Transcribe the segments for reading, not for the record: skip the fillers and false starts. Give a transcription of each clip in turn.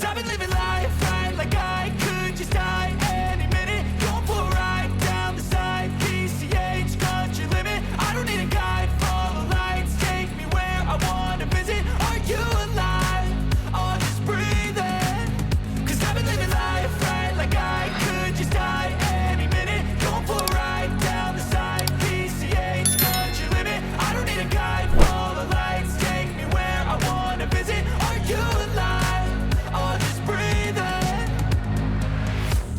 Cause I've been living life right like I could just die any minute. Going for a ride down the side, PCH, country limit. I don't need a guide, follow lights, take me where I wanna visit. Are you alive? Or just breathing? Cause I've been living life right like I could just die any minute. Going for a ride down the side, PCH, country limit. I don't need a guide, follow lights, take me where I wanna visit. Are you alive? Or just breathing?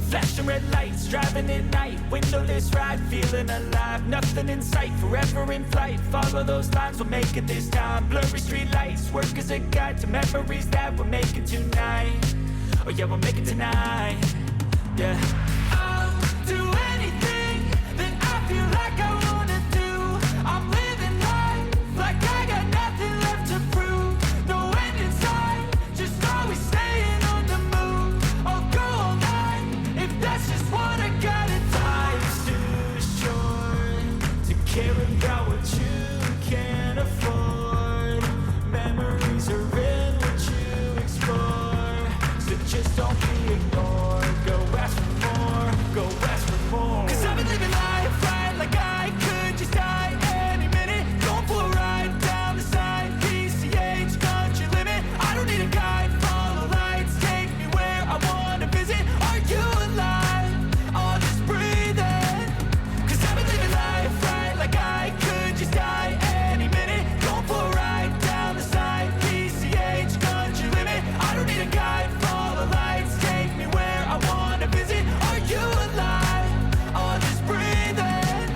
Flashing red lights, driving at night, windowless ride, feeling alive. Nothing in sight, forever in flight. Follow those lines, we'll make it this time. Blurry street lights, work as a guide to memories that we're making tonight. Oh yeah, we'll make it tonight. Yeah. I'll do anything that I feel like I wanna do. I'm living life like I got nothing left to prove. No end in sight, just always staying on the move. I'll go all night if that's just what I gotta do. Life's too short to care about what you can't afford. Memories are in what you explore, so just don't be ignored. Go ask for more, go ask for more. Cause I've been living life right like I could just die any minute. Going for a ride down the side, PCH, country limit. I don't need a guide, follow lights, take me where I wanna visit. Are you alive? Or just breathing? Cause I've been living life right like I could just die any minute. Going for a ride down the side, PCH, country limit. I don't need a guide, follow lights, take me where I wanna visit. Are you alive? Or just breathing?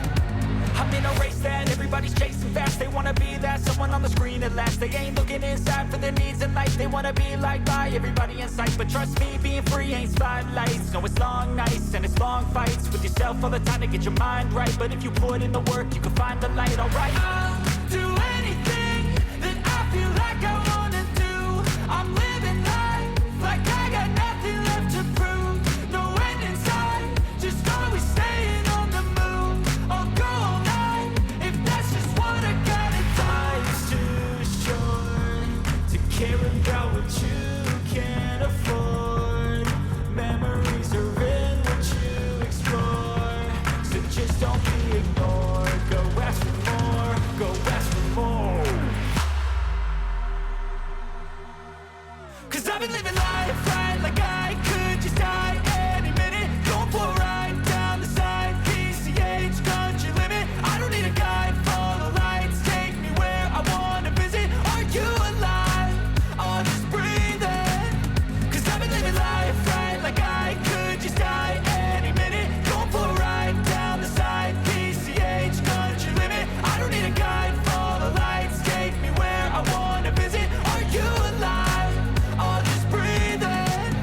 I'm in a race that everybody's chasing fast. They wanna be that someone on the screen at last. They ain't looking inside for their needs in life. They wanna be liked by everybody in sight. But trust me, being free ain't spotlights. No, it's long nights and it's long fights with yourself all the time to get your mind right. But if you put in the work, you can find the light, alright? I'll do anything that I feel like I wanna do. I'm living life like I got nothing left to prove. No end in sight, just always staying on the move. I'll go all night if that's just what I gotta do. Life's too short to care about what you can't afford. Memories are in what you explore, so just don't be ignored. Go ask for more, go ask for more. Cause I've been living life right like I could just die any minute. Going for a ride down the side, PCH, country limit. I don't need a guide, follow lights, take me where I wanna visit. Are you alive? Or just breathing? Cause I've been living life right like I could just die any minute. Going for a ride down the side, PCH, country limit. I don't need a guide, follow lights, take me where I wanna visit. Are you alive? Or just breathing?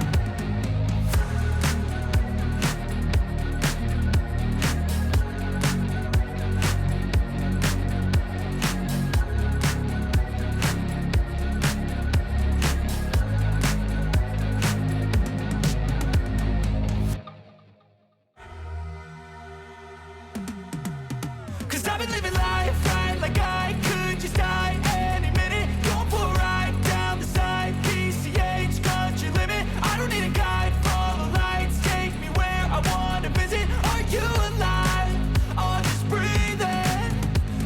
Cause I've been living life right like I could just die any minute. Going for a ride down the side, PCH, country limit. I don't need a guide, follow lights, take me where I wanna visit. Are you alive? Or just breathing?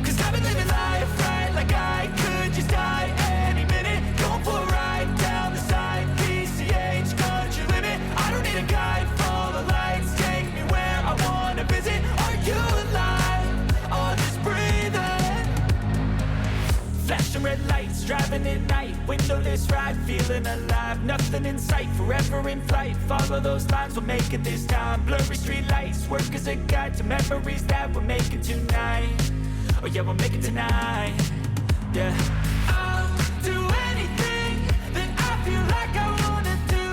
Cause I've been living life right like I could just die any minute. Going for a ride down the side, PCH, country limit. I don't need a guide, follow lights, take me where I wanna visit. Are you alive? Or just breathing? Flashing red lights, driving at night, windowless ride, feeling alive. Nothing in sight, forever in flight. Follow those lines, we'll make it this time. Blurry street lights, work as a guide to memories that we're making tonight. Oh yeah, we'll make it tonight. Yeah. I'll do anything that I feel like I wanna do.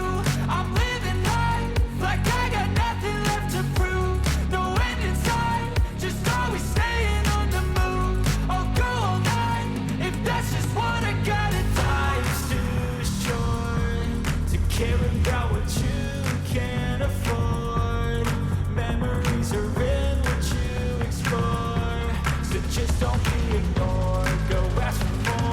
I'm living life like I got nothing left to prove. No end in sight, just always staying on the move. I'll go all night if that's just what I gotta do. Life's too short to care about what you can't afford. Memories are in what you explore, so just don't be ignored. Go ask for more.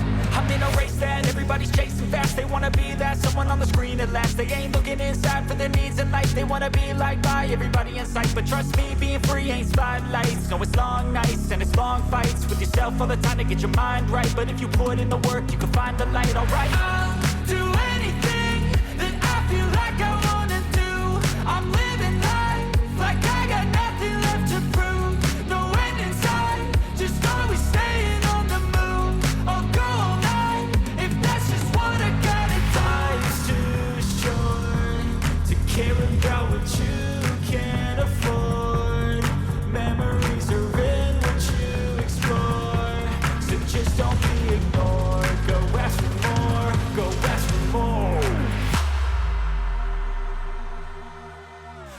I'm in a race that everybody's chasing fast. They wanna be that someone on the screen at last. They ain't looking inside for their needs in life. They wanna be liked by everybody in sight. But trust me, being free ain't spotlights. No, it's long nights and it's long fights with yourself all the time to get your mind right. But if you put in the work, you can find the light, alright? I'll do anything that I feel like I wanna do. I'm living life like I got nothing left to prove. No end in sight, just always staying on the move. I'll go all night if that's just what I gotta do. Life's too short to care about what you can't afford. Memories are in what you explore. So just don't be ignored. Go ask for more, go ask for more.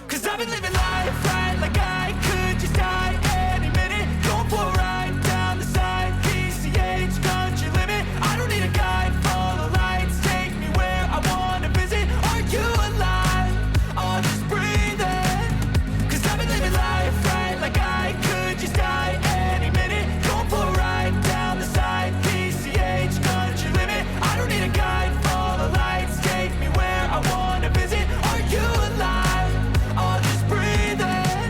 'Cause I've been living life right like I could just die any minute. Going for a ride down the side, PCH, country limit. I don't need a guide, follow lights, take me where I wanna visit. Are you alive? I'll just breathe in. 'Cause I've been living life right like I could just die any minute. Going for a ride down the side, PCH, country limit. I don't need a guide, follow lights, take me where I wanna visit. Are you alive? I'll just breathe in.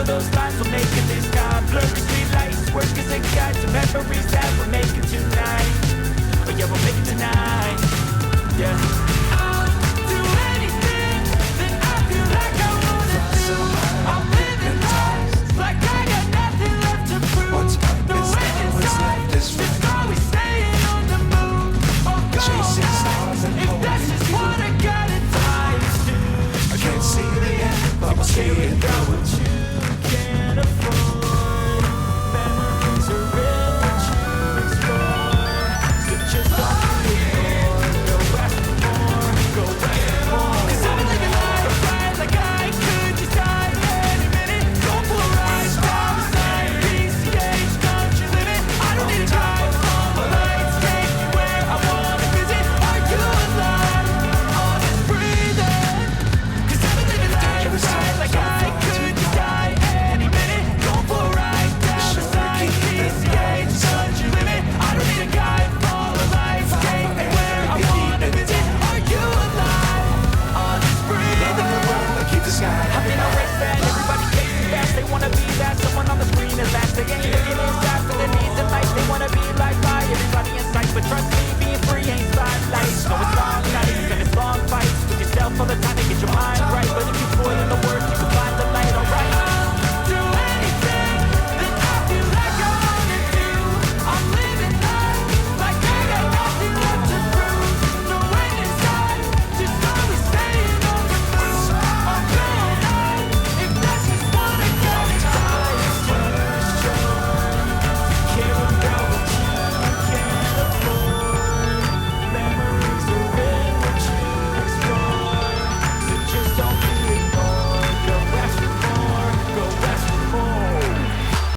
Follow those lines, we'll make it this time. Blurry street lights, work as a guide to memories that we're making tonight. Oh yeah, we'll make it tonight. Yeah. I'll do anything that I feel like I wanna do. I'm living life like I got nothing left to prove. The way inside, just always staying on the move. Or go high, if that's just what I gotta die to. I can't see the end, but I'll see it go.